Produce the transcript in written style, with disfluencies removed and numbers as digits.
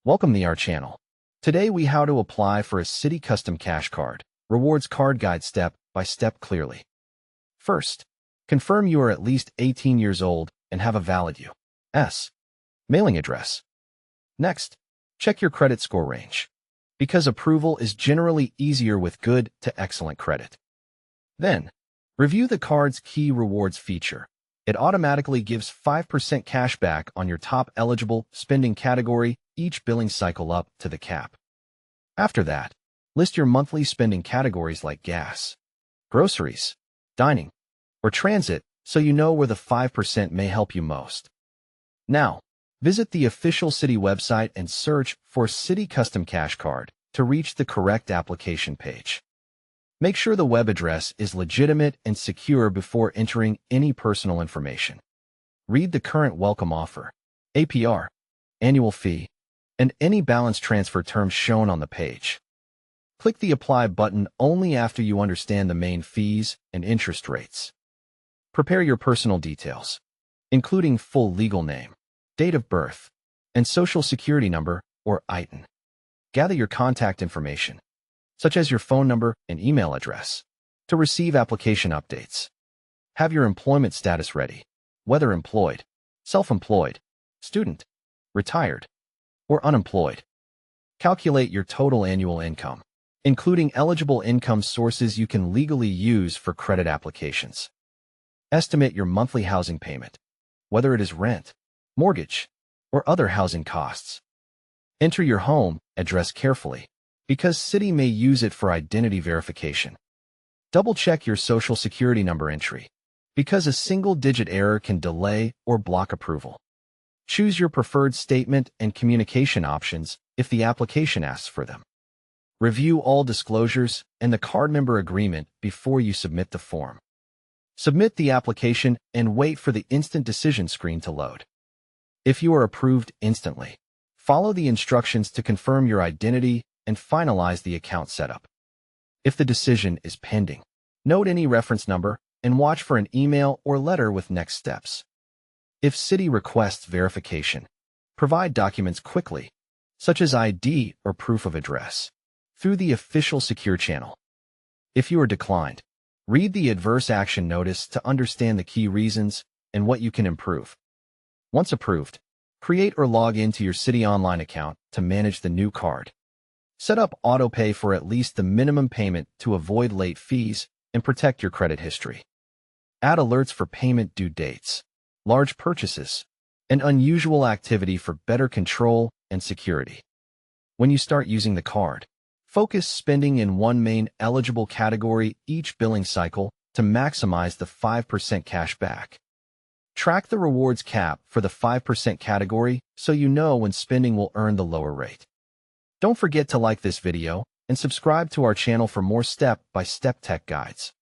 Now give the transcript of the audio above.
Welcome to our channel. Today we how to apply for a Citi Custom Cash Card, rewards card guide step by step clearly. First, confirm you are at least 18 years old and have a valid U.S. mailing address. Next, check your credit score range, because approval is generally easier with good to excellent credit. Then, review the card's key rewards feature. It automatically gives 5% cash back on your top eligible spending category each billing cycle up to the cap. After that, list your monthly spending categories like gas, groceries, dining, or transit so you know where the 5% may help you most. Now, visit the official Citi website and search for Citi Custom Cash Card to reach the correct application page. Make sure the web address is legitimate and secure before entering any personal information. Read the current welcome offer, APR, annual fee, and any balance transfer terms shown on the page. Click the Apply button only after you understand the main fees and interest rates. Prepare your personal details, including full legal name, date of birth, and social security number or ITIN. Gather your contact information, such as your phone number and email address, to receive application updates. Have your employment status ready, whether employed, self-employed, student, retired, or unemployed. Calculate your total annual income, including eligible income sources you can legally use for credit applications. Estimate your monthly housing payment, whether it is rent, mortgage, or other housing costs. Enter your home address carefully, because Citi may use it for identity verification. Double-check your social security number entry, because a single-digit error can delay or block approval. Choose your preferred statement and communication options if the application asks for them. Review all disclosures and the card member agreement before you submit the form. Submit the application and wait for the instant decision screen to load. If you are approved instantly, follow the instructions to confirm your identity and finalize the account setup. If the decision is pending, note any reference number and watch for an email or letter with next steps. If Citi requests verification, provide documents quickly, such as ID or proof of address, through the official secure channel. If you are declined, read the adverse action notice to understand the key reasons and what you can improve. Once approved, create or log into your Citi online account to manage the new card. Set up autopay for at least the minimum payment to avoid late fees and protect your credit history. Add alerts for payment due dates, large purchases, and unusual activity for better control and security. When you start using the card, focus spending in one main eligible category each billing cycle to maximize the 5% cash back. Track the rewards cap for the 5% category so you know when spending will earn the lower rate. Don't forget to like this video and subscribe to our channel for more step-by-step tech guides.